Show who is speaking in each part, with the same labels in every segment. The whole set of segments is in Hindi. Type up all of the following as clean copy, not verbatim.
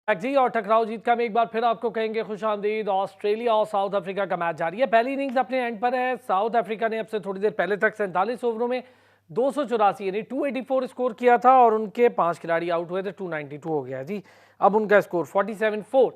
Speaker 1: जी और टकराव जीत का हम एक बार फिर आपको कहेंगे खुशामदीद। ऑस्ट्रेलिया और साउथ अफ्रीका का मैच जारी है। पहली इनिंग्स अपने एंड पर है। साउथ अफ्रीका ने अब से थोड़ी देर पहले तक 47 ओवरों में 284 यानी 284 स्कोर किया था और उनके 5 खिलाड़ी आउट हुए थे। 292 हो गया जी। अब उनका स्कोर 47-4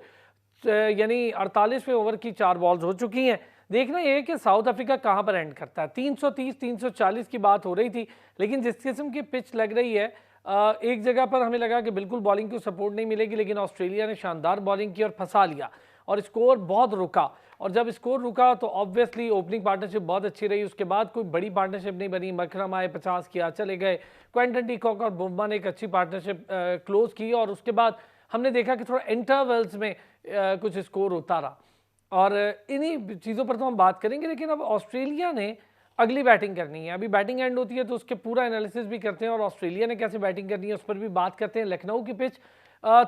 Speaker 1: यानी 48वें ओवर की 4 बॉल्स हो चुकी हैं। देखना यह है कि साउथ अफ्रीका कहां पर एंड करता है। 330 340 की बात हो रही थी, लेकिन जिस किस्म की पिच लग रही है, एक जगह पर हमें लगा कि बिल्कुल बॉलिंग को सपोर्ट नहीं मिलेगी, लेकिन ऑस्ट्रेलिया ने शानदार बॉलिंग की और फंसा लिया और स्कोर बहुत रुका। और जब स्कोर रुका तो ऑब्वियसली ओपनिंग पार्टनरशिप बहुत अच्छी रही। उसके बाद कोई बड़ी पार्टनरशिप नहीं बनी। मकरम आए, 50 किया, चले गए। क्विंटन डी कॉक और बुम्बा ने एक अच्छी पार्टनरशिप क्लोज की और उसके बाद हमने देखा कि थोड़ा इंटरवल्स में कुछ स्कोर होता रहा। और इन्हीं चीज़ों पर तो हम बात करेंगे, लेकिन अब ऑस्ट्रेलिया ने अगली बैटिंग करनी है। अभी बैटिंग एंड होती है तो उसके पूरा एनालिसिस भी करते हैं और ऑस्ट्रेलिया ने कैसे बैटिंग करनी है उस पर भी बात करते हैं। लखनऊ की पिच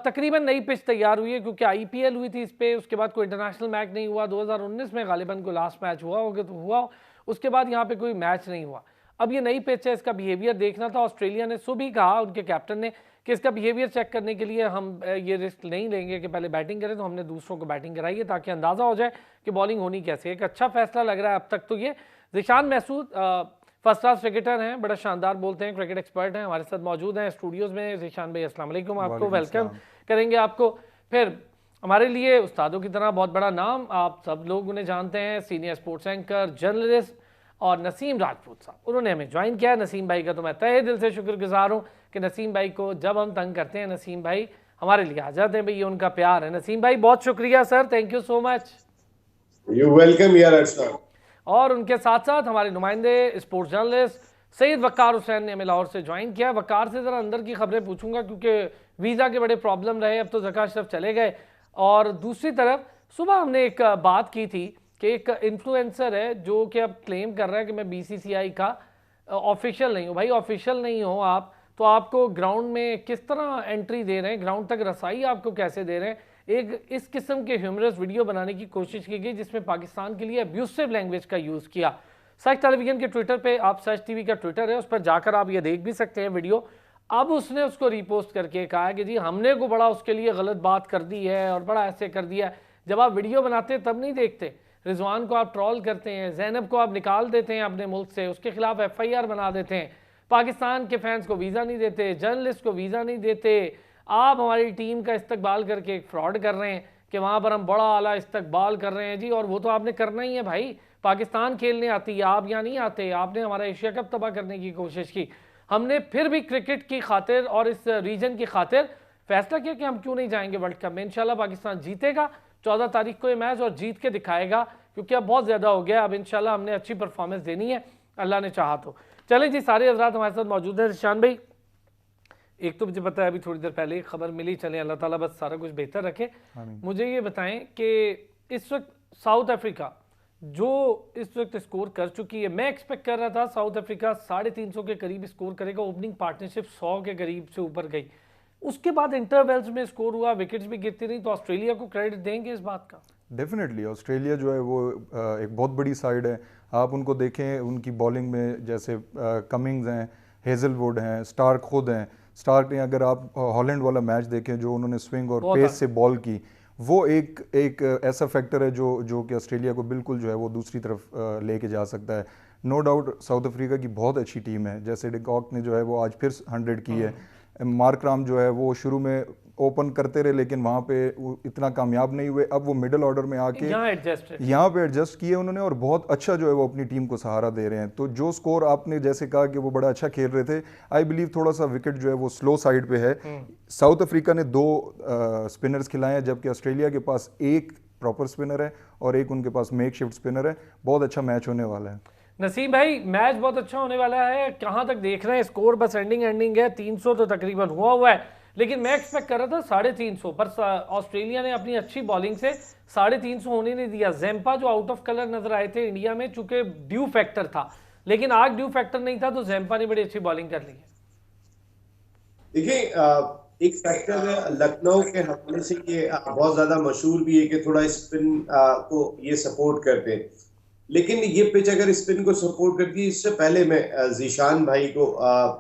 Speaker 1: तकरीबन नई पिच तैयार हुई है क्योंकि आईपीएल हुई थी इस पर। उसके बाद कोई इंटरनेशनल मैच नहीं हुआ। 2019 में गालिबन को लास्ट मैच हुआ होगा तो हुआ, उसके बाद यहाँ पे कोई मैच नहीं हुआ। अब ये नई पिच है, इसका बिहेवियर देखना था। ऑस्ट्रेलिया ने सुबह कहा उनके कैप्टन ने कि इसका बिहेवियर चेक करने के लिए हम ये रिस्क नहीं लेंगे कि पहले बैटिंग करें, तो हमने दूसरों को बैटिंग कराई है ताकि अंदाज़ा हो जाए कि बॉलिंग होनी कैसे। एक अच्छा फैसला लग रहा है अब तक तो ये। Zeeshan Mehsood first class cricketer हैं, बड़ा शानदार बोलते हैं, क्रिकेट एक्सपर्ट हैं, हमारे साथ मौजूद हैं स्टूडियोज़ में। ज़िशान भाई अस्सलाम वालेकुम, आपको वेलकम करेंगे आपको। फिर हमारे लिए उस्तादों की तरह बहुत बड़ा नाम, आप सब लोग उन्हें जानते हैं, सीनियर स्पोर्ट्स एंकर, जर्नलिस्ट और नसीम राजपूत साहब, उन्होंने हमें ज्वाइन किया। नसीम भाई का तो मैं तहे दिल से शुक्रगुजार हूँ कि नसीम भाई को जब हम तंग करते हैं, नसीम भाई हमारे लिए आ जाते हैं। भाई ये उनका प्यार है। नसीम भाई बहुत शुक्रिया sir, thank you so much.
Speaker 2: You welcome यार अर्शद।
Speaker 1: और उनके साथ साथ हमारे नुमाइंदे स्पोर्ट्स जर्नलिस्ट सैयद वकार हुसैन ने हमें लाहौर से ज्वाइन किया। वकार से ज़रा अंदर की खबरें पूछूंगा क्योंकि वीज़ा के बड़े प्रॉब्लम रहे, अब तो ज़का अशरफ चले गए। और दूसरी तरफ सुबह हमने एक बात की थी कि एक इन्फ्लुएंसर है जो कि अब क्लेम कर रहा है कि मैं बीसीसीआई का ऑफिशियल नहीं हूँ। भाई ऑफिशियल नहीं हो आप तो आपको ग्राउंड में किस तरह एंट्री दे रहे हैं, ग्राउंड तक रसाई आपको कैसे दे रहे हैं। एक इस किस्म के ह्यूमरस वीडियो बनाने की कोशिश की गई जिसमें पाकिस्तान के लिए अब्यूसिव लैंग्वेज का यूज़ किया। सच टेलीविजन के ट्विटर पे, आप सच टीवी का ट्विटर है उस पर जाकर आप ये देख भी सकते हैं वीडियो। अब उसने उसको रीपोस्ट करके कहा कि जी हमने को बड़ा उसके लिए गलत बात कर दी है और बड़ा ऐसे कर दिया। जब आप वीडियो बनाते हैं तब नहीं देखते। रिजवान को आप ट्रॉल करते हैं, जैनब को आप निकाल देते हैं अपने मुल्क से, उसके खिलाफ FIR बना देते हैं, पाकिस्तान के फैंस को वीज़ा नहीं देते, जर्नलिस्ट को वीज़ा नहीं देते। आप हमारी टीम का इस्तकबाल करके एक फ्रॉड कर रहे हैं कि वहाँ पर हम बड़ा आला इस्तकबाल कर रहे हैं जी। और वो तो आपने करना ही है भाई, पाकिस्तान खेलने आती है, आप यहाँ नहीं आते। आपने हमारा एशिया कप तबाह करने की कोशिश की। हमने फिर भी क्रिकेट की खातिर और इस रीजन की खातिर फैसला किया कि हम क्यों नहीं जाएंगे वर्ल्ड कप में। इंशाल्लाह पाकिस्तान जीतेगा 14 तारीख को ये मैच और जीत के दिखाएगा, क्योंकि अब बहुत ज़्यादा हो गया। अब इंशाल्लाह हमने अच्छी परफॉर्मेंस देनी है, अल्लाह ने चाहा तो। चलें जी, सारे हजरात हमारे साथ मौजूद हैं। ज़िशान भाई, एक तो मुझे पता है अभी थोड़ी देर पहले एक खबर मिली, चलें अल्लाह ताला बस सारा कुछ बेहतर रखे। मुझे ये बताएं कि इस वक्त साउथ अफ्रीका जो इस वक्त स्कोर कर चुकी है, मैं एक्सपेक्ट कर रहा था साउथ अफ्रीका 350 के करीब स्कोर करेगा। ओपनिंग पार्टनरशिप 100 के करीब से ऊपर गई, उसके बाद इंटरवेल्स में स्कोर हुआ, विकेट्स भी गिरती रही। तो ऑस्ट्रेलिया को क्रेडिट देंगे इस बात का?
Speaker 3: डेफिनेटली ऑस्ट्रेलिया जो है वो एक बहुत बड़ी साइड है। आप उनको देखें, उनकी बॉलिंग में जैसे कमिंग्स हैं, हेजलवुड हैं, स्टार्क खुद हैं। स्टार्क ने, अगर आप हॉलैंड वाला मैच देखें जो उन्होंने स्विंग और पेस से बॉल की, वो एक ऐसा फैक्टर है जो कि ऑस्ट्रेलिया को बिल्कुल जो है वो दूसरी तरफ लेके जा सकता है। नो डाउट साउथ अफ्रीका की बहुत अच्छी टीम है। जैसे डिकॉक ने जो है वो आज फिर 100 की है। मार्कराम जो है वो शुरू में ओपन करते रहे लेकिन वहाँ पे वो इतना कामयाब नहीं हुए। अब वो मिडिल ऑर्डर में आके यहाँ पे एडजस्ट किए उन्होंने और बहुत अच्छा जो है वो अपनी टीम को सहारा दे रहे हैं। तो जो स्कोर आपने जैसे कहा कि वो बड़ा अच्छा खेल रहे थे, आई बिलीव थोड़ा सा विकेट जो है वो स्लो साइड पे है। साउथ अफ्रीका ने 2 स्पिनर्स खिलाए हैं, जबकि ऑस्ट्रेलिया के पास एक प्रॉपर स्पिनर है और एक उनके पास मेक शिफ्ट स्पिनर है। बहुत अच्छा मैच होने वाला है।
Speaker 1: नसीम भाई, मैच बहुत अच्छा होने वाला है। कहाँ तक देख रहे हैं स्कोर? बस एंडिंग है, 300 तो तकरीबन हुआ है, लेकिन मैं एक्सपेक्ट कर रहा था 350 पर। ऑस्ट्रेलिया ने अपनी अच्छी बॉलिंग से 350 होने नहीं दिया। जेम्पा जो आउट ऑफ कलर नजर आए थे इंडिया में, चूंकि ड्यू फैक्टर था, लेकिन आज ड्यू फैक्टर नहीं था तो जेम्पा ने बड़ी अच्छी बॉलिंग कर ली है।
Speaker 2: देखिए, एक फैक्टर है लखनऊ के हवाले से, ये बहुत ज्यादा मशहूर भी है कि थोड़ा स्पिन को ये सपोर्ट करते हैं, लेकिन ये पिच अगर स्पिन को सपोर्ट करती है। इससे पहले मैं ज़ीशान भाई को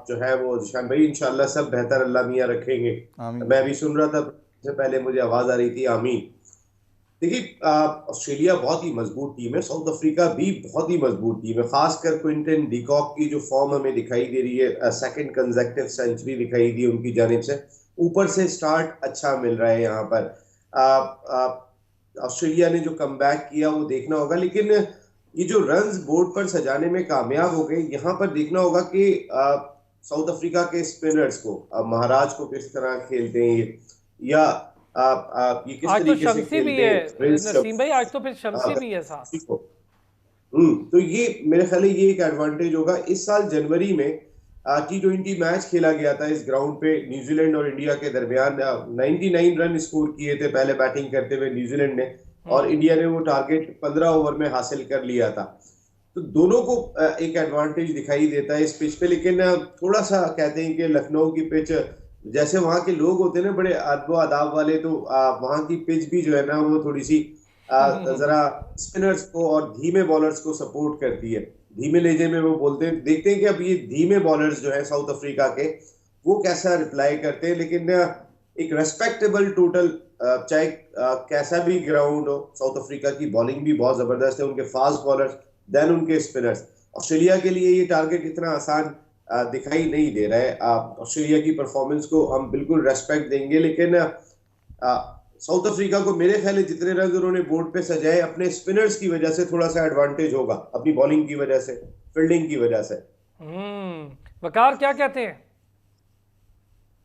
Speaker 2: जो है वो ज़ीशान भाई इंशाल्लाह सब बेहतर अल्लाह मियां रखेंगे। मैं भी सुन रहा था से पहले मुझे आवाज आ रही थी आमीन। देखिए ऑस्ट्रेलिया बहुत ही मजबूत टीम है, साउथ अफ्रीका भी बहुत ही मजबूत टीम है, खासकर क्विंटन डिकॉक की जो फॉर्म हमें दिखाई दे रही है, सेकंड कंसेक्टिव सेंचुरी दिखाई दी उनकी जानिब से, ऊपर से स्टार्ट अच्छा मिल रहा है यहाँ पर। ऑस्ट्रेलिया ने जो कमबैक किया वो देखना होगा, लेकिन ये जो रन्स बोर्ड पर सजाने में कामयाब हो गए, यहाँ पर देखना होगा कि साउथ अफ्रीका के स्पिनर्स को, महाराज को किस तरह खेलते हैं ये, या ये किस
Speaker 1: आज तो
Speaker 2: तरीके से
Speaker 1: शम्सी भी
Speaker 2: खेलते
Speaker 1: है
Speaker 2: हैं प्रिंस
Speaker 1: नसीम भाई, आज तो फिर शम्सी भी है साथ।
Speaker 2: को। तो ये मेरे ख्याल है ये एक एडवांटेज होगा। इस साल जनवरी में T20 मैच खेला गया था इस ग्राउंड पे न्यूजीलैंड और इंडिया के दरमियान। 99 रन स्कोर किए थे पहले बैटिंग करते हुए न्यूजीलैंड ने, और इंडिया ने वो टारगेट 15 ओवर में हासिल कर लिया था। तो दोनों को एक एडवांटेज दिखाई देता है इस पिच पे, लेकिन थोड़ा सा कहते हैं कि लखनऊ की पिच, जैसे वहां के लोग होते हैं ना बड़े अदब आदाब वाले, तो वहां की पिच भी जो है ना वो थोड़ी सी जरा स्पिनर्स को और धीमे बॉलर्स को सपोर्ट करती है। धीमे लेजे में वो बोलते हैं, देखते हैं कि अब ये धीमे बॉलर्स जो है साउथ अफ्रीका के वो कैसा रिप्लाई करते हैं। लेकिन एक रेस्पेक्टेबल टोटल, चाहे कैसा भी ग्राउंड हो, साउथ अफ्रीका की बॉलिंग भी बहुत जबरदस्त है, उनके फास्ट बॉलर्स देन उनके स्पिनर्स। ऑस्ट्रेलिया के लिए ये टारगेट इतना आसान दिखाई नहीं दे रहा है। ऑस्ट्रेलिया की परफॉर्मेंस को हम बिल्कुल रेस्पेक्ट देंगे, लेकिन साउथ अफ्रीका को मेरे ख्याल है जितने रन उन्होंने बोर्ड पे सजाए अपने स्पिनर्स की वजह से थोड़ा सा एडवांटेज होगा, अपनी बॉलिंग की वजह से, फील्डिंग की वजह से।
Speaker 1: वकार क्या कहते हैं?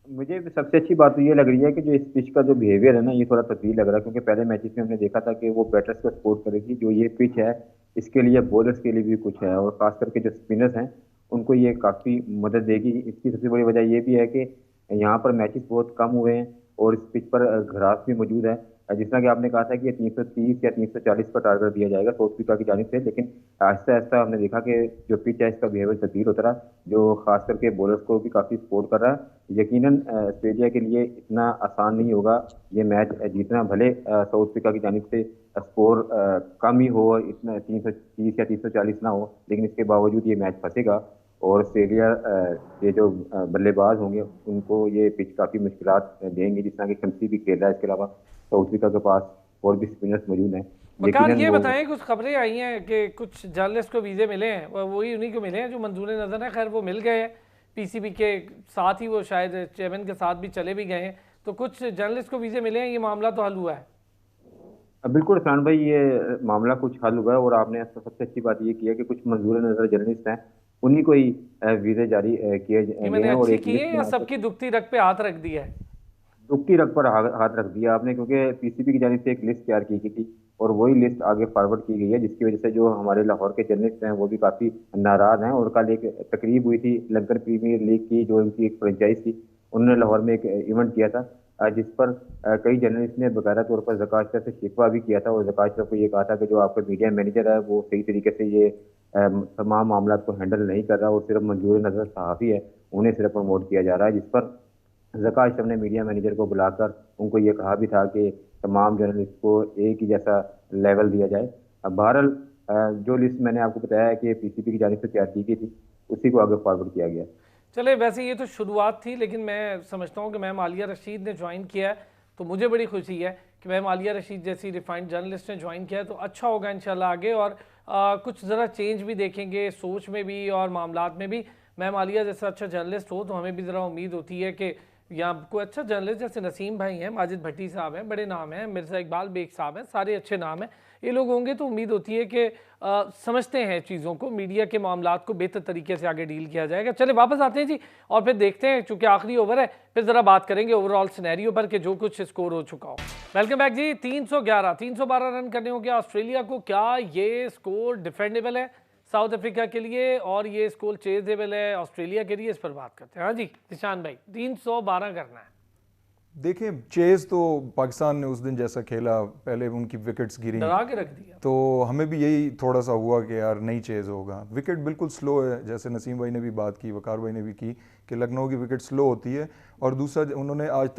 Speaker 4: मुझे सबसे अच्छी बात तो ये लग रही है कि जो इस पिच का जो बिहेवियर है ना, ये थोड़ा तब्दील लग रहा है, क्योंकि पहले मैचेस में हमने देखा था कि वो बैटर्स को सपोर्ट करेगी। जो ये पिच है इसके लिए बॉलर्स के लिए भी कुछ है, और खास करके जो स्पिनर्स हैं उनको ये काफ़ी मदद देगी। इसकी सबसे बड़ी वजह ये भी है कि यहाँ पर मैचेस बहुत कम हुए हैं और इस पिच पर घरास भी मौजूद है। जिस तरह कि आपने कहा था कि 330 या 340 का टारगेट दिया जाएगा साउथ अफ्रीका की जानिब से, लेकिन आहिस्ता आहिस्ता हमने देखा कि जो पिच है इसका बिहेवियर तब्दील होता रहा, जो खास करके बॉलर्स को भी काफ़ी सपोर्ट कर रहा है। यकीनन ऑस्ट्रेलिया के लिए इतना आसान नहीं होगा ये मैच जीतना, भले साउथ अफ्रीका की जानिब से स्कोर कम ही हो, इतना 330 या 340 ना हो, लेकिन इसके बावजूद ये मैच फंसेगा और ऑस्ट्रेलिया के जो बल्लेबाज होंगे उनको ये पिच काफ़ी मुश्किलात देंगे। जिस तरह की शम्सी भी खेल रहा है, इसके अलावा साउथ अफ्रीका के पास और भी स्पिनर्स मौजूद हैं।
Speaker 1: वकार ये बताएं, कुछ खबरें आई हैं कि कुछ जर्नलिस्ट को वीज़े मिले हैं, वही उन्हीं को मिले हैं जो मंजूर नज़र है, खैर वो मिल गए हैं पीसीबी के साथ ही, वो शायद चेयरमैन के साथ भी चले भी गए हैं, तो कुछ जर्नलिस्ट को वीज़े मिले हैं, ये मामला तो हल हुआ है?
Speaker 4: बिल्कुल इरफान भाई, ये मामला कुछ हल हुआ है और आपने सबसे अच्छी बात ये की है कि कुछ मंजूर नज़र जर्नलिस्ट हैं उन्हीं को ही वीज़े जारी किए गए हैं। और एक
Speaker 1: या सबकी दुखती रग पे हाथ रख दिया है?
Speaker 4: दुखती रग पर हाथ रख दिया आपने, क्योंकि पीसीबी की जानिब से एक लिस्ट तैयार की गई थी और वही लिस्ट आगे फॉरवर्ड की गई है, जिसकी वजह से जो हमारे लाहौर के जर्नलिस्ट हैं वो भी काफ़ी नाराज़ हैं। और कल एक तकरीब हुई थी लंकर प्रीमियर लीग की, जो उनकी एक फ्रेंचाइज थी, उन्होंने लाहौर में एक इवेंट किया था जिस पर कई जर्नलिस्ट ने बाकायदा तौर पर ज़कात अशरफ से शिकवा भी किया था और ज़कात अशरफ को ये कहा था कि जो आपका मीडिया मैनेजर है वो सही तरीके से ये तमाम मामला को हैंडल नहीं कर रहा और सिर्फ मंजूर नज़र सहाफ़ी है, उन्हें सिर्फ प्रमोट किया जा रहा है। जिस पर ज़कात अशरफ ने मीडिया मैनेजर को बुलाकर उनको ये कहा भी था कि तमाम जर्नलिस्ट को एक ही जैसा लेवल दिया जाए। बहरहाल जो लिस्ट मैंने आपको बताया है कि पीसीबी की जानिब से तैयार की गई थी, उसी को आगे फॉरवर्ड किया गया।
Speaker 1: चले, वैसे ये तो शुरुआत थी, लेकिन मैं समझता हूँ कि मैम आलिया रशीद ने ज्वाइन किया है, तो मुझे बड़ी खुशी है कि मैम आलिया रशीद जैसी रिफाइंड जर्नलिस्ट ने ज्वाइन किया है, तो अच्छा होगा इंशाल्लाह आगे, और कुछ ज़रा चेंज भी देखेंगे सोच में भी और मामलात में भी। मैम आलिया जैसा अच्छा जर्नलिस्ट हो तो हमें भी ज़रा उम्मीद होती है कि यहाँ कोई अच्छा जर्नलिस्ट, जैसे नसीम भाई हैं, माजिद भट्टी साहब हैं, बड़े नाम हैं, मिर्ज़ा इकबाल बेग साहब हैं, सारे अच्छे नाम हैं, ये लोग होंगे तो उम्मीद होती है कि समझते हैं चीज़ों को, मीडिया के मामलात को बेहतर तरीके से आगे डील किया जाएगा। चले वापस आते हैं जी, और फिर देखते हैं, चूँकि आखिरी ओवर है, फिर ज़रा बात करेंगे ओवरऑल सिनेरियो पर कि जो कुछ स्कोर हो चुका हो। वेलकम बैक जी। 312 रन करने हो गया ऑस्ट्रेलिया को, क्या ये स्कोर डिफेंडेबल है साउथ अफ्रीका के लिए और ये स्कोर चेजेबल है ऑस्ट्रेलिया के लिए? इस पर बात करते हैं। हाँ जी निशान भाई, 312 करना है।
Speaker 3: देखें, चेज तो पाकिस्तान ने उस दिन जैसा खेला, पहले उनकी विकेट्स गिरी,
Speaker 1: डरा के रख दिया,
Speaker 3: तो हमें भी यही थोड़ा सा हुआ कि यार नहीं चेज होगा। विकेट बिल्कुल स्लो है, जैसे नसीम भाई ने भी बात की, वकार भाई ने भी की कि लखनऊ की विकेट स्लो होती है। और दूसरा उन्होंने आज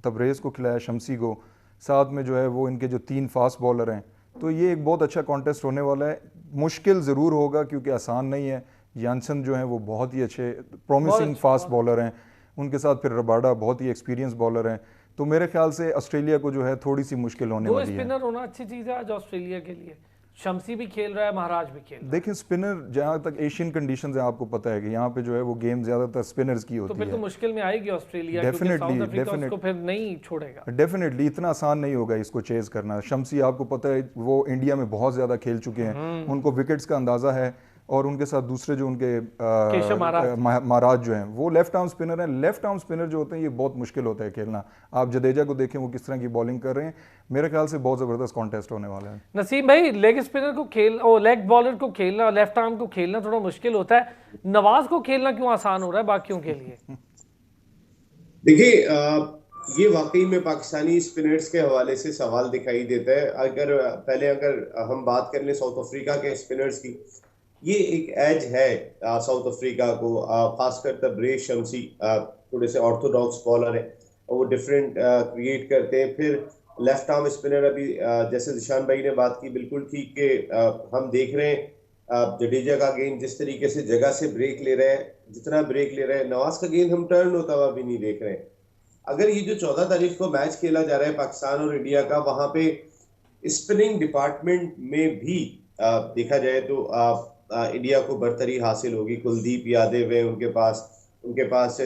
Speaker 3: तबरेज़ को खिलाया, शम्सी को, साथ में जो है वो इनके जो 3 फास्ट बॉलर हैं, तो ये एक बहुत अच्छा कॉन्टेस्ट होने वाला है। मुश्किल ज़रूर होगा क्योंकि आसान नहीं है। यानसन जो हैं वो बहुत ही अच्छे प्रॉमिसिंग फास्ट बॉलर हैं, उनके साथ फिर रबाडा बहुत ही एक्सपीरियंस बॉलर हैं, तो मेरे ख्याल से ऑस्ट्रेलिया को जो है थोड़ी सी मुश्किल होने
Speaker 1: दो
Speaker 3: वाली है।
Speaker 1: स्पिनर होना अच्छी चीज़ है आज ऑस्ट्रेलिया के लिए। शम्सी भी खेल रहा है, महाराज भी खेल रहा है।
Speaker 3: देखिए स्पिनर, जहाँ तक एशियन कंडीशंस है आपको पता है कि यहाँ पे जो है वो गेम ज़्यादातर स्पिनर्स की
Speaker 1: तो
Speaker 3: होती
Speaker 1: फिर तो
Speaker 3: है।
Speaker 1: मुश्किल में आएगी ऑस्ट्रेलिया, क्योंकि साउथ अफ्रीका उसको फिर नहीं छोड़ेगा।
Speaker 3: डेफिनेटली इतना आसान नहीं होगा इसको चेज करना। शम्सी आपको पता है वो इंडिया में बहुत ज़्यादा खेल चुके हैं, उनको विकेट्स का अंदाज़ा है, और उनके साथ दूसरे जो उनके
Speaker 1: केशव
Speaker 3: महाराज जो हैं वो लेफ्ट आर्म स्पिनर हैं। लेफ्ट आर्म स्पिनर जो होते हैं ये बहुत मुश्किल होता है खेलना। आप जडेजा को देखें वो किस तरह की बॉलिंग कर रहे हैं, मेरे ख्याल से बहुत ज़बरदस्त कॉन्टेस्ट होने वाला है।
Speaker 1: नसीम भाई, लेग स्पिनर को लेग बॉलर को खेलना, लेफ्ट आर्म को खेलना थोड़ा मुश्किल होता है, नवाज को खेलना क्यों आसान हो रहा है बाकियों के लिए?
Speaker 2: देखिए ये वाकई में पाकिस्तानी स्पिनर्स के हवाले से सवाल दिखाई देता है। अगर हम बात कर लें साउथ अफ्रीका के स्पिनर्स की, ये एक एज है साउथ अफ्रीका को, खासकर तबरेज शम्सी थोड़े से ऑर्थोडॉक्स बॉलर है, वो डिफरेंट क्रिएट करते हैं। फिर लेफ्ट आर्म स्पिनर अभी जैसे निशान भाई ने बात की, बिल्कुल ठीक के हम देख रहे हैं जडेजा का गेंद जिस तरीके से जगह से ब्रेक ले रहे हैं, जितना ब्रेक ले रहे हैं, नवाज का गेंद हम टर्न होता हुआ भी नहीं देख रहे हैं। अगर ये जो 14 तारीख को मैच खेला जा रहा है पाकिस्तान और इंडिया का, वहां पे स्पिनिंग डिपार्टमेंट में भी देखा जाए तो इंडिया को बरतरी हासिल होगी। कुलदीप यादव है उनके पास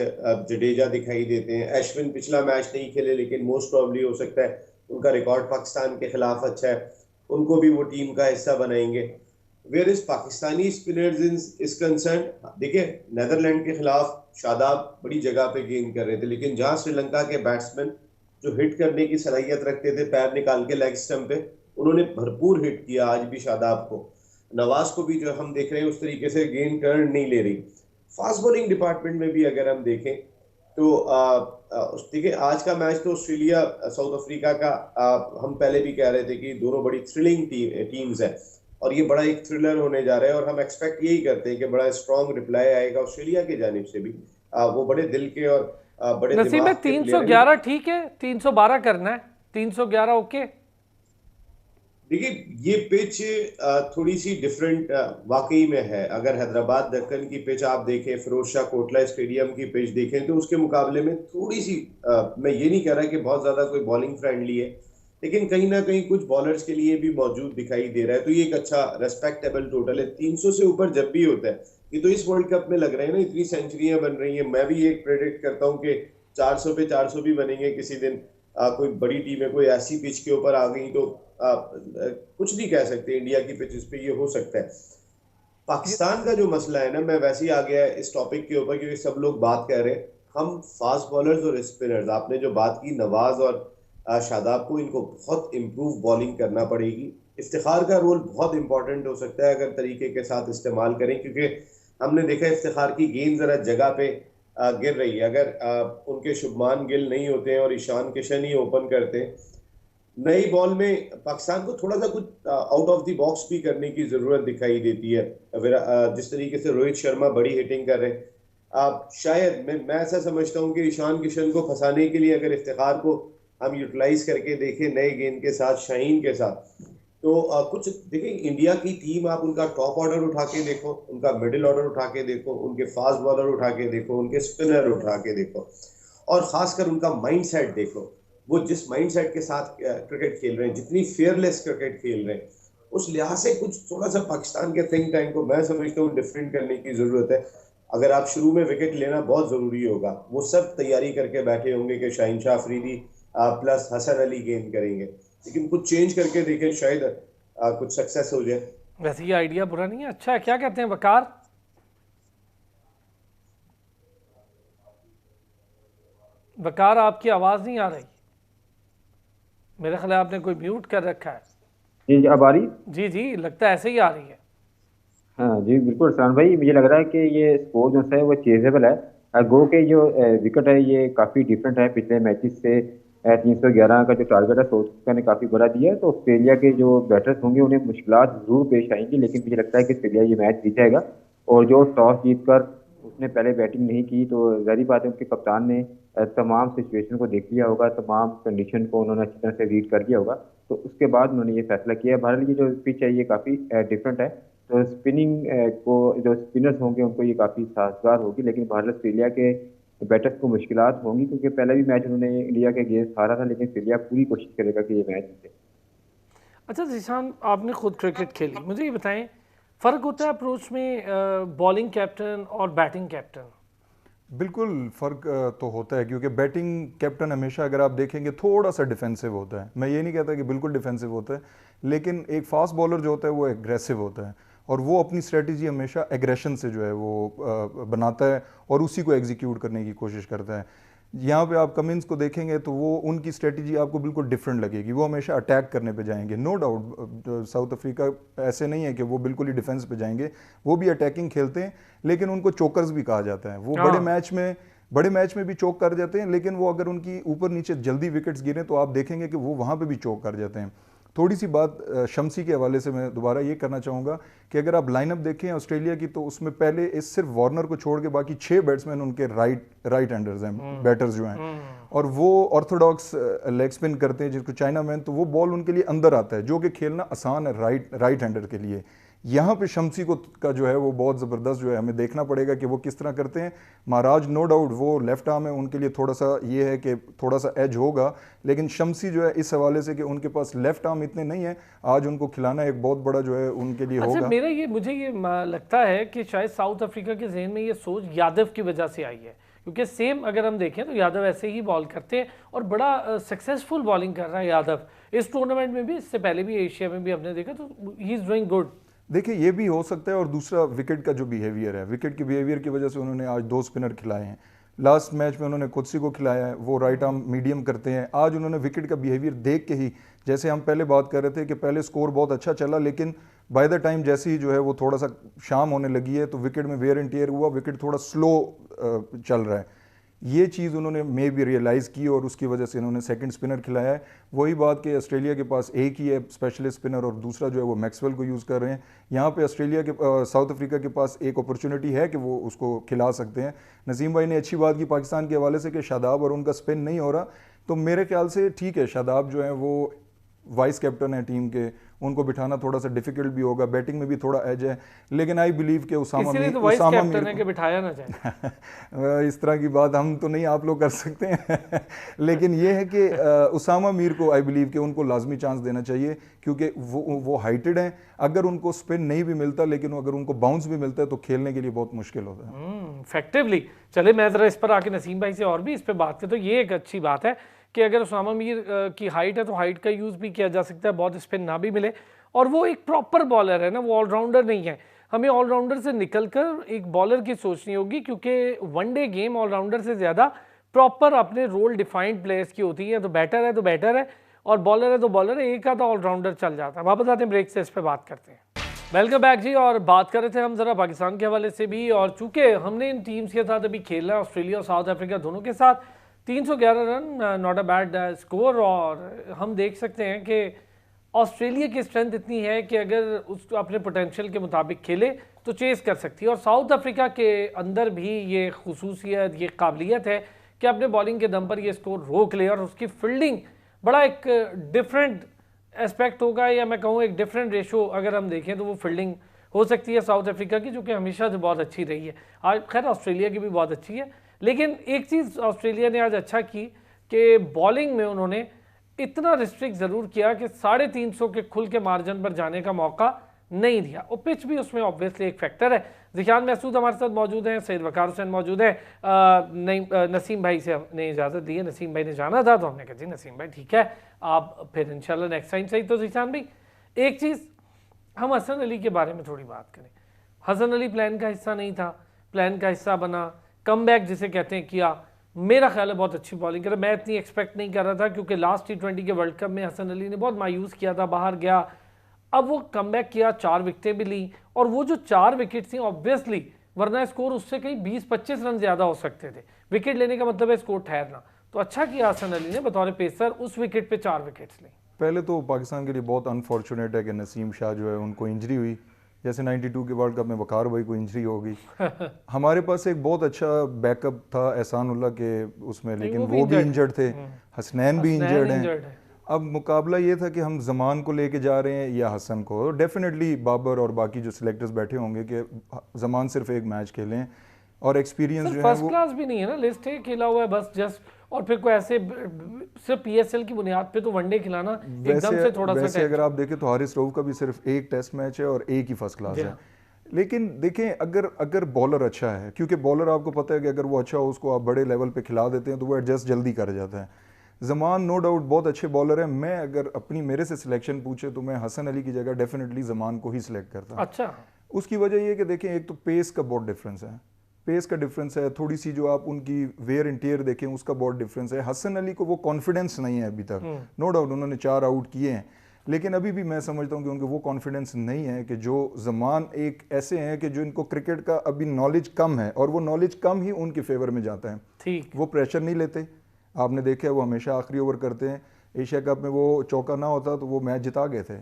Speaker 2: जडेजा दिखाई देते हैं। अश्विन पिछला मैच नहीं खेले, लेकिन मोस्ट प्रॉब्ली हो सकता है उनका रिकॉर्ड पाकिस्तान के खिलाफ अच्छा है, उनको भी वो टीम का हिस्सा बनाएंगे। Where is Pakistani spinners is concern, देखिए नेदरलैंड के खिलाफ शादाब बड़ी जगह पे गेंद कर रहे थे, लेकिन जहां श्रीलंका के बैट्समैन जो हिट करने की सलाहियत रखते थे पैर निकाल के लेग स्टंप पे, उन्होंने भरपूर हिट किया आज भी शादाब को। नवाज को भी जो हम देख रहे हैं उस तरीके से गेंद टर्न नहीं ले रही। फास्ट बॉलिंग डिपार्टमेंट में भी अगर हम देखें तो देखिए आज का मैच तो ऑस्ट्रेलिया साउथ अफ्रीका का हम पहले भी कह रहे थे कि दोनों बड़ी थ्रिलिंग टीम्स है, और ये बड़ा एक थ्रिलर होने जा रहा है, और हम एक्सपेक्ट यही करते हैं कि बड़ा स्ट्रॉन्ग रिप्लाई आएगा ऑस्ट्रेलिया की जानिब से भी। वो बड़े दिल के और बड़े
Speaker 1: नसीब में
Speaker 2: दिमाग के
Speaker 1: 311 ठीक है, 312 करना है, 311 ओके।
Speaker 2: देखिए ये पिच थोड़ी सी डिफरेंट वाकई में है। अगर हैदराबाद दक्कन की पिच आप देखें, फिरोज शाह कोटला स्टेडियम की पिच देखें, तो उसके मुकाबले में थोड़ी सी मैं ये नहीं कह रहा कि बहुत ज्यादा कोई बॉलिंग फ्रेंडली है, लेकिन कहीं ना कहीं कुछ बॉलर्स के लिए भी मौजूद दिखाई दे रहा है। तो ये एक अच्छा रेस्पेक्टेबल टोटल है। 300 से ऊपर जब भी होता है, ये तो इस वर्ल्ड कप में लग रहे हैं ना, इतनी सेंचुरियां बन रही हैं। मैं भी एक प्रेडिक्ट करता हूँ कि 400 पे 400 भी बनेंगे किसी दिन। कोई बड़ी टीमें कोई ऐसी पिच के ऊपर आ गई तो कुछ नहीं कह सकते, इंडिया की पिचेस पे ये हो सकता है। पाकिस्तान का जो मसला है ना, मैं वैसे ही आ गया इस टॉपिक के ऊपर क्योंकि सब लोग बात कर रहे हैं। हम फास्ट बॉलर्स और स्पिनर्स, आपने जो बात की नवाज और शादाब को, इनको बहुत इम्प्रूव बॉलिंग करना पड़ेगी। इफ्तिखार का रोल बहुत इंपॉर्टेंट हो सकता है अगर तरीके के साथ इस्तेमाल करें, क्योंकि हमने देखा इफ्तिखार की गेंद जरा जगह पे गिर रही है। अगर उनके शुभमान गिल नहीं होते हैं और ईशान किशन ही ओपन करते हैं, नई बॉल में पाकिस्तान को थोड़ा सा कुछ आउट ऑफ द बॉक्स भी करने की जरूरत दिखाई देती है। जिस तरीके से रोहित शर्मा बड़ी हिटिंग कर रहे हैं, शायद मैं ऐसा समझता हूं कि ईशान किशन को फंसाने के लिए अगर इफ्तिखार को हम यूटिलाइज करके देखें नए गेंद के साथ, शाहीन के साथ, तो कुछ देखिए इंडिया की टीम, आप उनका टॉप ऑर्डर उठा के देखो, उनका मिडिल ऑर्डर उठा के देखो, उनके फास्ट बॉलर उठा के देखो, उनके स्पिनर उठा के देखो, और खासकर उनका माइंड सेट देखो। वो जिस माइंड सेट के साथ क्रिकेट खेल रहे हैं, जितनी फेयरलेस क्रिकेट खेल रहे हैं, उस लिहाज से कुछ थोड़ा सा पाकिस्तान के थिंक टैंक को मैं समझता हूँ डिफरेंट करने की जरूरत है। अगर आप शुरू में विकेट लेना बहुत जरूरी होगा, वो सब तैयारी करके बैठे होंगे कि शाहीन शाह अफरीदी प्लस हसन अली गेंद करेंगे, लेकिन कुछ चेंज करके देखें, शायद कुछ सक्सेस हो जाए।
Speaker 1: वैसे ये आइडिया बुरा नहीं है, अच्छा है। क्या कहते हैं वकार? वकार, आपकी आवाज नहीं आ रही, मेरे ख्याल आपने कोई म्यूट कर रखा है।
Speaker 4: जी अब आ रही?
Speaker 1: जी जी, लगता है ऐसे ही आ रही है।
Speaker 4: हाँ जी बिल्कुल शान भाई, मुझे लग रहा है कि ये स्कोर जो है वो चेजेबल है। गो के जो विकेट है ये काफ़ी डिफरेंट है पिछले मैचेस से। 311 का जो टारगेट है साउथ अफ्रीका ने काफ़ी बड़ा दिया है, तो ऑस्ट्रेलिया के जो बैटर्स होंगे उन्हें मुश्किलात जरूर पेश आएंगी, लेकिन मुझे लगता है कि ऑस्ट्रेलिया ये मैच जीत जाएगा। और जो टॉस जीत कर उसने पहले बैटिंग नहीं की, तो जाहिर बात है उनके कप्तान ने तमाम सिचुएशन को देख लिया होगा, तमाम कंडीशन को उन्होंने अच्छी तरह से रीड कर लिया होगा, तो उसके बाद उन्होंने ये फैसला किया। बहरहाल ये जो पिच है ये काफ़ी डिफरेंट है, तो स्पिनिंग को जो स्पिनर्स होंगे उनको ये काफ़ी साजगार होगी, लेकिन भारत ऑस्ट्रेलिया के तो बैटर्स को मुश्किलात होंगी, क्योंकि पहले भी मैच उन्होंने इंडिया के अगेंस्ट हारा था, लेकिन ऑस्ट्रेलिया पूरी कोशिश करेगा कि ये मैच जीते।
Speaker 1: अच्छा जीशान, आपने खुद क्रिकेट खेली, मुझे ये बताएं फ़र्क होता है अप्रोच में बॉलिंग कैप्टन और बैटिंग कैप्टन?
Speaker 3: बिल्कुल फ़र्क तो होता है, क्योंकि बैटिंग कैप्टन हमेशा अगर आप देखेंगे थोड़ा सा डिफेंसिव होता है। मैं ये नहीं कहता कि बिल्कुल डिफेंसिव होता है, लेकिन एक फास्ट बॉलर जो होता है वो एग्रेसिव होता है, और वो अपनी स्ट्रेटजी हमेशा एग्रेशन से जो है वो बनाता है और उसी को एग्जीक्यूट करने की कोशिश करता है। यहाँ पे आप कमिंस को देखेंगे तो वो उनकी स्ट्रेटजी आपको बिल्कुल डिफरेंट लगेगी, वो हमेशा अटैक करने पे जाएंगे। नो डाउट साउथ अफ्रीका ऐसे नहीं है कि वो बिल्कुल ही डिफेंस पे जाएंगे, वो भी अटैकिंग खेलते हैं, लेकिन उनको चोकर्स भी कहा जाता है। वो बड़े मैच में भी चोक कर जाते हैं, लेकिन वो अगर उनकी ऊपर नीचे जल्दी विकेट्स गिरे तो आप देखेंगे कि वो वहाँ पे भी चोक कर जाते हैं। थोड़ी सी बात शम्सी के हवाले से मैं दोबारा ये करना चाहूँगा कि अगर आप लाइनअप देखें ऑस्ट्रेलिया की, तो उसमें पहले इस सिर्फ वार्नर को छोड़ के बाकी 6 बैट्समैन उनके राइट हैंडर्स हैं, बैटर्स जो हैं, और वो ऑर्थोडॉक्स लेग स्पिन करते हैं जिसको चाइना मैन, तो वो बॉल उनके लिए अंदर आता है, जो कि खेलना आसान है राइट हैंडर के लिए। यहाँ पे शम्सी को का जो है वो बहुत ज़बरदस्त जो है, हमें देखना पड़ेगा कि वो किस तरह करते हैं। महाराज नो डाउट वो लेफ्ट आर्म है, उनके लिए थोड़ा सा ये है कि थोड़ा सा एज होगा, लेकिन शम्सी जो है इस हवाले से कि उनके पास लेफ्ट आर्म इतने नहीं है, आज उनको खिलाना एक बहुत बड़ा जो है उनके लिए
Speaker 1: अच्छा,
Speaker 3: होगा।
Speaker 1: मुझे ये लगता है कि शायद साउथ अफ्रीका के जहन में ये सोच यादव की वजह से आई है, क्योंकि सेम अगर हम देखें तो यादव ऐसे ही बॉल करते हैं और बड़ा सक्सेसफुल बॉलिंग कर रहा है यादव इस टूर्नामेंट में भी, इससे पहले भी एशिया में भी हमने देखा, तो ही इज़ डूइंग गुड।
Speaker 3: देखिए ये भी हो सकता है, और दूसरा विकेट का जो बिहेवियर है, विकेट के बिहेवियर की वजह से उन्होंने आज 2 स्पिनर खिलाए हैं। लास्ट मैच में उन्होंने कुदसी को खिलाया है, वो राइट आर्म मीडियम करते हैं। आज उन्होंने विकेट का बिहेवियर देख के ही, जैसे हम पहले बात कर रहे थे कि पहले स्कोर बहुत अच्छा चला, लेकिन बाय द टाइम जैसे ही जो है वो थोड़ा सा शाम होने लगी है तो विकेट में वेयर एंड टियर हुआ, विकेट थोड़ा स्लो चल रहा है। ये चीज़ उन्होंने मे भी रियलाइज़ की और उसकी वजह से इन्होंने सेकंड स्पिनर खिलाया है। वही बात कि ऑस्ट्रेलिया के पास एक ही है स्पेशलिस्ट स्पिनर और दूसरा जो है वो मैक्सवेल को यूज़ कर रहे हैं। यहाँ पे ऑस्ट्रेलिया के साउथ अफ्रीका के पास एक अपॉर्चुनिटी है कि वो उसको खिला सकते हैं। नसीम भाई ने अच्छी बात की पाकिस्तान के हवाले से कि शादाब और उनका स्पिन नहीं हो रहा, तो मेरे ख्याल से ठीक है, शादाब जो है वो वाइस कैप्टन है टीम के, उनको बिठाना थोड़ा सा डिफिकल्ट भी होगा, बैटिंग में भी थोड़ा एज है, लेकिन आई बिलीव कि उसामा मीर
Speaker 1: के बिठाया ना जाए।
Speaker 3: इस तरह की बात हम तो नहीं आप लोग कर सकते हैं लेकिन ये है कि उसामा मीर को आई बिलीव कि उनको लाजमी चांस देना चाहिए, क्योंकि वो हाइटेड हैं। अगर उनको स्पिन नहीं भी मिलता, लेकिन अगर उनको बाउंस भी मिलता है तो खेलने के लिए बहुत मुश्किल होता है
Speaker 1: इफेक्टिवली। चले मैं ज़रा इस पर आके नसीम भाई से और भी इस पर बात करें, तो ये एक अच्छी बात है कि अगर उसामा मीर की हाइट है तो हाइट का यूज़ भी किया जा सकता है, बहुत स्पिन ना भी मिले, और वो एक प्रॉपर बॉलर है ना, वो ऑलराउंडर नहीं है। हमें ऑलराउंडर से निकलकर एक बॉलर की सोचनी होगी, क्योंकि वनडे गेम ऑलराउंडर से ज़्यादा प्रॉपर अपने रोल डिफाइंड प्लेयर्स की होती है। तो बैटर है और बॉलर है तो बॉलर है, एक आधा ऑलराउंडर चल जाता है। वापस आते हैं ब्रेक से, इस पर बात करते हैं। वेलकम बैक जी। और बात कर रहे थे हम ज़रा पाकिस्तान के हवाले से भी, और चूँकि हमने इन टीम्स के साथ अभी खेला, ऑस्ट्रेलिया और साउथ अफ्रीका दोनों के साथ 311 run, not a bad score, और हम देख सकते हैं कि ऑस्ट्रेलिया की स्ट्रेंथ इतनी है कि अगर उसको अपने पोटेंशियल के मुताबिक खेले तो चेस कर सकती है। और साउथ अफ्रीका के अंदर भी ये खुसूसियत, ये काबिलियत है कि अपने बॉलिंग के दम पर ये स्कोर रोक ले, और उसकी फील्डिंग बड़ा एक डिफरेंट एस्पेक्ट होगा, या मैं कहूँ एक डिफरेंट रेशो अगर हम देखें तो वो फील्डिंग हो सकती है साउथ अफ्रीका की, जो कि हमेशा से बहुत अच्छी रही है। आज खैर ऑस्ट्रेलिया की भी बहुत अच्छी है, लेकिन एक चीज़ ऑस्ट्रेलिया ने आज अच्छा की कि बॉलिंग में उन्होंने इतना रिस्ट्रिक्ट ज़रूर किया कि 350 के खुल के मार्जिन पर जाने का मौका नहीं दिया। और पिच भी उसमें ऑब्वियसली एक फैक्टर है। ज़िशान महसूद हमारे साथ मौजूद हैं, सैयद वकार हुसैन मौजूद हैं, नसीम भाई से हमने इजाज़त दी है, नसीम भाई ने जाना था तो हमने कहा जी नसीम भाई ठीक है, आप फिर इंशाल्लाह नेक्स्ट टाइम सही। तो ज़िशान भाई, एक चीज़ हम हसन अली के बारे में थोड़ी बात करें। हसन अली प्लान का हिस्सा नहीं था, प्लान का हिस्सा बना, कमबैक जिसे कहते हैं किया। मेरा ख्याल है बहुत अच्छी बॉलिंग कर, मैं इतनी एक्सपेक्ट नहीं कर रहा था, क्योंकि लास्ट T20 के वर्ल्ड कप में हसन अली ने बहुत मायूस किया था, बाहर गया। अब वो कमबैक किया, 4 विकेटें भी ली, और वो जो 4 विकेट थी ऑब्वियसली, वरना स्कोर उससे कहीं 20-25 रन ज़्यादा हो सकते थे। विकेट लेने का मतलब है स्कोर ठहरना, तो अच्छा किया हसन अली ने बतौर पेसर उस विकेट पे 4 विकेट्स ली।
Speaker 3: पहले तो पाकिस्तान के लिए बहुत अनफॉर्चुनेट है कि नसीम शाह जो है उनको इंजरी हुई, जैसे 92 के वर्ल्ड कप में वकार भाई को इंजरी हो गई हमारे पास एक बहुत अच्छा बैकअप था एहसानुल्लाह के उसमें, लेकिन वो भी इंजर्ड थे, हसनैन भी इंजर्ड हैं। अब मुकाबला ये था कि हम ज़मान को लेके जा रहे हैं या हसन को। डेफिनेटली बाबर और बाकी जो सिलेक्टर्स बैठे होंगे कि ज़मान सिर्फ एक मैच खेलें, और एक्सपीरियंस जो है
Speaker 1: फर्स्ट
Speaker 3: वो
Speaker 1: क्लास भी नहीं है ना, लिस्ट है खेला हुआ है बस जस्ट, और फिर कोई ऐसे सिर्फ पीएसएल की बुनियाद पे तो वनडे खिलाना एकदम से थोड़ा सा
Speaker 3: वैसे अगर आप देखें तो हारिस रऊफ का भी सिर्फ एक टेस्ट मैच है और एक ही फर्स्ट क्लास
Speaker 1: जी
Speaker 3: है।
Speaker 1: हाँ।
Speaker 3: लेकिन देखें अगर अगर बॉलर अच्छा है, क्योंकि बॉलर आपको पता है कि अगर वो अच्छा हो उसको आप बड़े लेवल पे खिला देते हैं तो वो एडजस्ट जल्दी कर जाता है। जमान नो डाउट बहुत अच्छे बॉलर है, मैं अगर अपनी मेरे से सिलेक्शन पूछे तो मैं हसन अली की जगह डेफिनेटली जमान को ही सिलेक्ट करता।
Speaker 1: अच्छा,
Speaker 3: उसकी वजह ये कि देखें एक तो पेस का बहुत डिफरेंस है, पेस का डिफरेंस है, थोड़ी सी जो आप उनकी वेयर एंड टियर देखें उसका बहुत डिफरेंस है। हसन अली को वो कॉन्फिडेंस नहीं है अभी तक, नो डाउट उन्होंने 4 आउट किए हैं, लेकिन अभी भी मैं समझता हूँ कि उनको वो कॉन्फिडेंस नहीं है कि जो जमान एक ऐसे हैं कि जो इनको क्रिकेट का अभी नॉलेज कम है और वो नॉलेज कम ही उनके फेवर में जाता है।
Speaker 1: ठीक,
Speaker 3: वो प्रेशर नहीं लेते, आपने देखा है वो हमेशा आखिरी ओवर करते हैं। एशिया कप में वो चौका ना होता तो वो मैच जिता गए थे।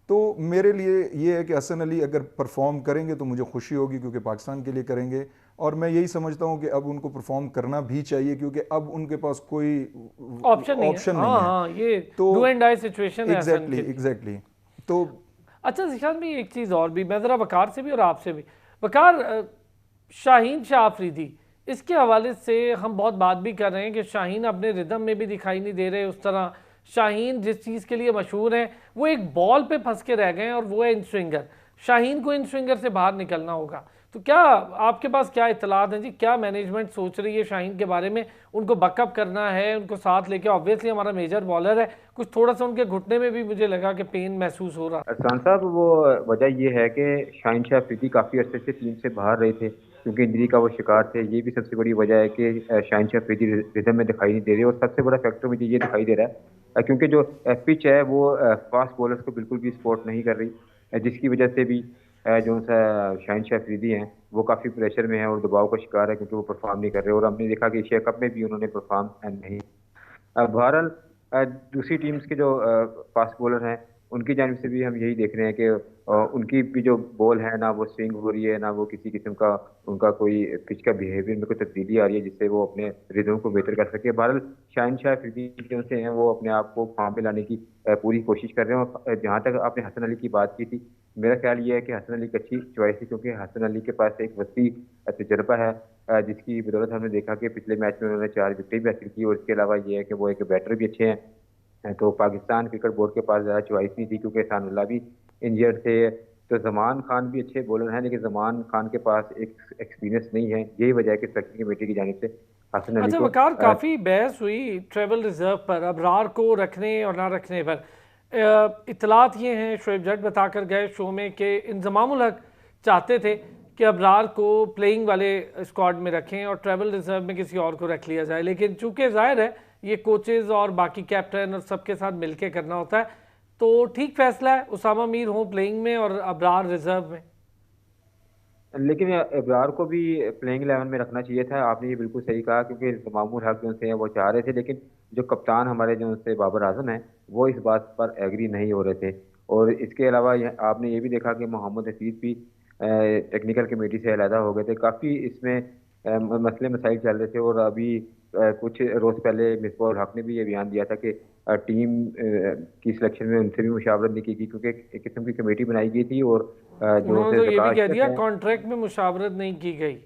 Speaker 3: तो मेरे लिए ये है कि हसन अली अगर परफॉर्म करेंगे तो मुझे खुशी होगी क्योंकि पाकिस्तान के लिए करेंगे, और मैं यही समझता हूँ कि अब उनको परफॉर्म करना भी चाहिए क्योंकि अब उनके पास कोई
Speaker 1: ऑप्शन नहीं है। हाँ हाँ, ये
Speaker 3: तो
Speaker 1: डू एंड डाई सिचुएशन है हसन के लिए।
Speaker 3: एग्जैक्टली। तो
Speaker 1: अच्छा ज़िशान भाई, एक चीज़ और भी, मैं ज़रा वकार से भी और आपसे भी, वकार शाहीन शाह अफरीदी, इसके हवाले से हम बहुत बात भी कर रहे हैं कि शाहीन अपने रिदम में भी दिखाई नहीं दे रहे उस तरह। शाहीन जिस चीज़ के लिए मशहूर हैं वो एक बॉल पे फंस के रह गए हैं और वो है इन स्विंगर। शाहीन को इन स्विंगर से बाहर निकलना होगा। तो क्या आपके पास क्या इतलात हैं जी, क्या मैनेजमेंट सोच रही है शाहीन के बारे में? उनको बकअप करना है, उनको साथ लेके, ऑब्वियसली हमारा मेजर बॉलर है, कुछ थोड़ा सा उनके घुटने में भी मुझे लगा कि पेन महसूस हो रहा।
Speaker 4: अरसान साहब, वो वजह ये है कि शाहीन शाह अफरीदी काफ़ी अरसे से टीम से बाहर रहे थे क्योंकि इंजरी का वो शिकार थे। ये भी सबसे बड़ी वजह है कि शाहीन शाह अफरीदी रिदम में दिखाई नहीं दे रही, और सबसे बड़ा फैक्टर मुझे ये दिखाई दे रहा है क्योंकि जो पिच है वो फास्ट बॉलर्स को बिल्कुल भी सपोर्ट नहीं कर रही, जिसकी वजह से भी जो सा शाहीन शाह अफरीदी हैं वो काफ़ी प्रेशर में है और दबाव का शिकार है क्योंकि वो परफॉर्म नहीं कर रहे, और हमने देखा कि एशिया कप में भी उन्होंने परफॉर्म नहीं। बहरहाल दूसरी टीम्स के जो फास्ट बॉलर हैं उनकी जानिब से भी हम यही देख रहे हैं कि उनकी भी जो बॉल है ना वो स्विंग हो रही है, ना वो किसी किस्म का उनका कोई पिच का बिहेवियर में कोई तब्दीली आ रही है जिससे वो अपने रिदम को बेहतर कर सके। बहरहाल शाहीन शाह अफरीदी जो से हैं वो अपने आप को फॉर्म में लाने की पूरी कोशिश कर रहे हैं। और जहाँ तक आपने हसन अली की बात की थी, मेरा ख्याल ये है कि हसन अली की अच्छी चॉइस है क्योंकि हसन अली के पास एक वसी तजर्बा है जिसकी बदौलत हमने देखा कि पिछले मैच में उन्होंने 4 विकेट भी हासिल की, और इसके अलावा ये है कि वो एक बैटर भी अच्छे हैं। तो पाकिस्तान क्रिकेट बोर्ड के पास ज़्यादा चॉइस नहीं थी क्योंकि एहसानुल्लाह भी इंजर्ड थे, तो जमान खान भी अच्छे बॉलर हैं लेकिन जमान खान के पास एक एक्सपीरियंस नहीं है। यही वजह है कि सिलेक्शन कमेटी की जानिब से हसन अली
Speaker 1: अच्छा
Speaker 4: को
Speaker 1: वकार, काफ़ी बहस हुई ट्रेवल रिजर्व पर, अबरार को रखने और ना रखने पर। इतलात ये हैं, शोएब जट बताकर गए शो में कि इंजमाम उल हक चाहते थे कि अबरार को प्लेइंग वाले स्क्वाड में रखें और ट्रेवल रिजर्व में किसी और को रख लिया जाए, लेकिन चूंकि जाहिर है ये कोचेज़ और बाकी कैप्टन और सबके साथ मिलके करना होता है, तो ठीक फैसला है उसामा मीर हो प्लेइंग में और अबरार रिजर्व में।
Speaker 4: लेकिन इब्रार को भी प्लेइंग 11 में रखना चाहिए था। आपने ये बिल्कुल सही कहा क्योंकि मामूर हक जो से वो चाह रहे थे, लेकिन जो कप्तान हमारे जो से बाबर आजम हैं वो इस बात पर एग्री नहीं हो रहे थे। और इसके अलावा आपने ये भी देखा कि मोहम्मद हफीज भी टेक्निकल कमेटी से अलहदा हो गए थे। काफ़ी इसमें मसले मसाइल चल रहे थे, और अभी कुछ रोज़ पहले मिसबाह हक ने भी ये बयान दिया था कि टीम की सिलेक्शन में उनसे भी मुशावरत नहीं की गई क्योंकि एक किस्म की कमेटी बनाई गई थी, और जो
Speaker 1: उन्होंने तो ये भी कह दिया
Speaker 4: है
Speaker 1: कॉन्ट्रैक्ट में मुशावरत नहीं की गई,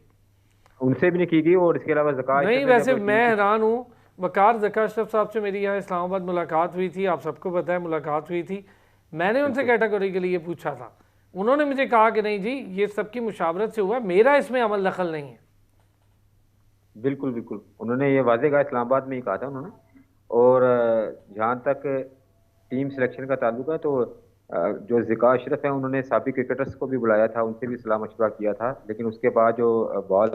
Speaker 4: उनसे भी नहीं की गई। और इसके अलावा ज़का
Speaker 1: नहीं।
Speaker 4: अशरफ ने
Speaker 1: वैसे
Speaker 4: जब
Speaker 1: मैं हैरान हूँ, वकार ज़का अशरफ साहब से मेरी यहाँ इस्लामाबाद मुलाकात हुई थी, आप सबको पता है मुलाकात हुई थी, मैंने उनसे कैटेगोरिकली ये पूछा था, उन्होंने मुझे कहा कि नहीं जी ये सबकी मुशावरत से हुआ, मेरा इसमें अमल दखल नहीं है।
Speaker 4: बिल्कुल बिल्कुल उन्होंने ये वाज़ेह कहा, इस्लामाबाद में ही कहा था उन्होंने। और जहाँ तक टीम सिलेक्शन का ताल्लुक है तो जो ज़का अशरफ है उन्होंने साबिक क्रिकेटर्स को भी बुलाया था, उनसे भी सलाह मशवरा किया था, लेकिन उसके बाद जो बॉल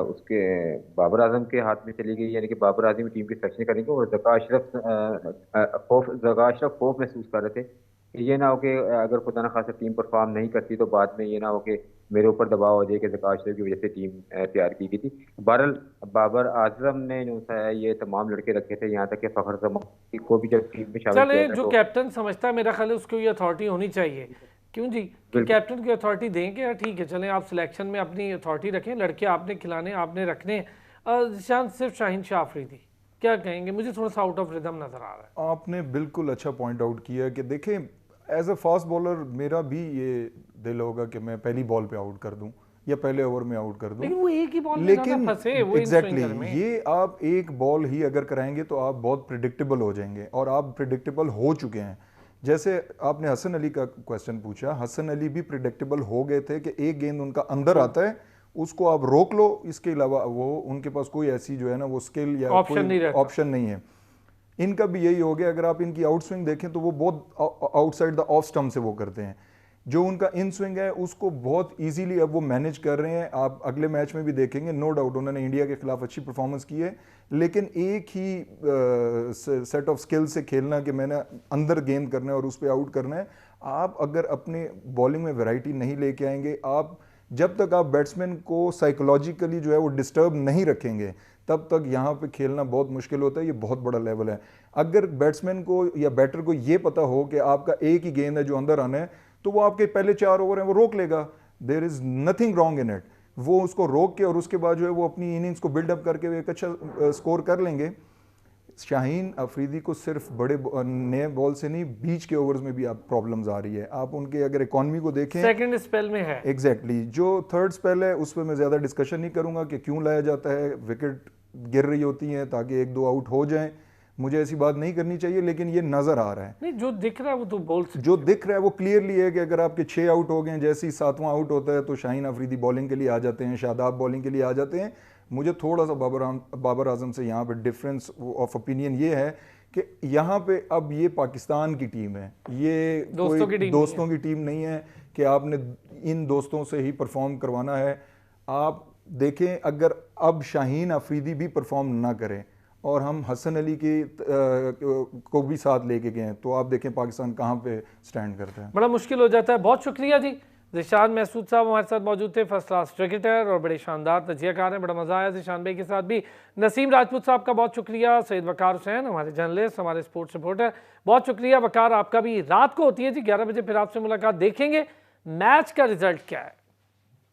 Speaker 4: उसके बाबर आजम के हाथ में चली गई, यानी कि बाबर आजम टीम की सिलेक्शन करेंगे, और ज़का अशरफ खौफ महसूस कर रहे थे कि ये ना हो कि अगर खुदा न खासा टीम परफॉर्म नहीं करती तो बाद में ये ना हो कि मेरे ऊपर दबाव हो जाए कि ज़का अशरफ की वजह से टीम तैयार की गई थी। बहरहाल बाबर आजम ने जो है ये तमाम लड़के रखे थे, यहाँ तक कि फ़खर जमान को भी जब टीम में शामिल
Speaker 1: चले,
Speaker 4: किया गया
Speaker 1: जो
Speaker 4: तो
Speaker 1: कैप्टन समझता है मेरा ख्याल है उसको ये अथॉरिटी होनी चाहिए, क्यों जी, कि कैप्टन की अथॉरिटी दें कि यार ठीक है चलें आप सिलेक्शन में अपनी अथॉरिटी रखें, लड़के आपने खिलाने आपने रखने। शान सिर्फ शाहीन शाह अफरीदी, क्या कहेंगे? मुझे थोड़ा सा आउट ऑफ रिदम नजर आ रहा है।
Speaker 3: आपने बिल्कुल अच्छा पॉइंट आउट किया कि देखें एज अ फास्ट बॉलर मेरा भी ये दिल होगा कि मैं पहली बॉल पे आउट कर दूं, या पहले ओवर में आउट कर दूं।
Speaker 1: लेकिन वो एक ही बॉल में ज्यादा फंसे वो इन
Speaker 3: एग्जैक्टली
Speaker 1: स्विंगर में।
Speaker 3: ये आप एक बॉल ही अगर कराएंगे तो आप बहुत प्रिडिक्टेबल हो जाएंगे, और आप प्रिडिक्टेबल हो चुके हैं। जैसे आपने हसन अली का क्वेश्चन पूछा, हसन अली भी प्रिडिक्टेबल हो गए थे कि एक गेंद उनका अंदर आता है, उसको आप रोक लो, इसके अलावा वो उनके पास कोई ऐसी जो है ना वो स्किल या कोई ऑप्शन नहीं है। इनका भी यही हो गया। अगर आप इनकी आउट स्विंग देखें तो वो बहुत आउटसाइड द ऑफ स्टंप से वो करते हैं। जो उनका इन स्विंग है उसको बहुत इजीली अब वो मैनेज कर रहे हैं। आप अगले मैच में भी देखेंगे, नो डाउट उन्होंने इंडिया के खिलाफ अच्छी परफॉर्मेंस की है, लेकिन एक ही सेट ऑफ स्किल से खेलना कि मैंने अंदर गेंद करना है और उस पर आउट करना है। आप अगर अपने बॉलिंग में वैरायटी नहीं लेके आएंगे, आप जब तक आप बैट्समैन को साइकोलॉजिकली जो है वो डिस्टर्ब नहीं रखेंगे, तब तक यहाँ पे खेलना बहुत मुश्किल होता है। ये बहुत बड़ा लेवल है। अगर बैट्समैन को या बैटर को ये पता हो कि आपका एक ही गेंद है जो अंदर आना है, तो वो आपके पहले 4 ओवर हैं वो रोक लेगा। There is nothing wrong in it. वो उसको रोक के और उसके बाद जो है वो अपनी इनिंग्स को बिल्डअप करके एक अच्छा स्कोर कर लेंगे। शाहीन अफरीदी को सिर्फ बड़े नए बॉल से नहीं, बीच के ओवर्स में भी आप प्रॉब्लम्स आ रही है। आप उनके अगर इकॉनमी को देखें,
Speaker 1: सेकंड स्पेल में है
Speaker 3: एग्जैक्टली जो थर्ड स्पेल है उस पर मैं ज़्यादा डिस्कशन नहीं करूंगा कि क्यों लाया जाता है। विकेट गिर रही होती हैं ताकि 1-2 आउट हो जाएं, मुझे ऐसी बात नहीं करनी चाहिए, लेकिन ये नज़र आ रहा है।
Speaker 1: नहीं, जो दिख रहा है वो तो बोल
Speaker 3: जो दिख रहा है वो क्लियरली है कि अगर आपके 6 आउट हो गए, जैसे ही 7वां आउट होता है तो शाहीन अफरीदी बॉलिंग के लिए आ जाते हैं, शादाब बॉलिंग के लिए आ जाते हैं। मुझे थोड़ा सा बाबर आजम से यहाँ पे डिफरेंस ऑफ ओपिनियन ये है कि यहाँ पे अब ये पाकिस्तान की टीम है, ये दोस्तों की टीम नहीं है कि आपने इन दोस्तों से ही परफॉर्म करवाना है। आप देखें, अगर अब शाहीन अफरीदी भी परफॉर्म ना करें और हम हसन अली को भी साथ लेके गए, तो आप देखें पाकिस्तान कहाँ पे स्टैंड करता है।
Speaker 1: बड़ा मुश्किल हो जाता है। बहुत शुक्रिया जी। ज़ीशान महसूद साहब हमारे साथ मौजूद थे, फर्स्ट क्लास क्रिकेटर और बड़े शानदार तजियाकार हैं। बड़ा मज़ा आया ज़ीशान भाई के साथ भी। नसीम राजपूत साहब का बहुत शुक्रिया। सैयद वकार हुसैन हमारे जर्नलिस्ट, हमारे स्पोर्ट्स रिपोर्टर, बहुत शुक्रिया। वकार आपका भी। रात को होती है जी 11 बजे, फिर आपसे मुलाकात। देखेंगे मैच का रिजल्ट क्या है।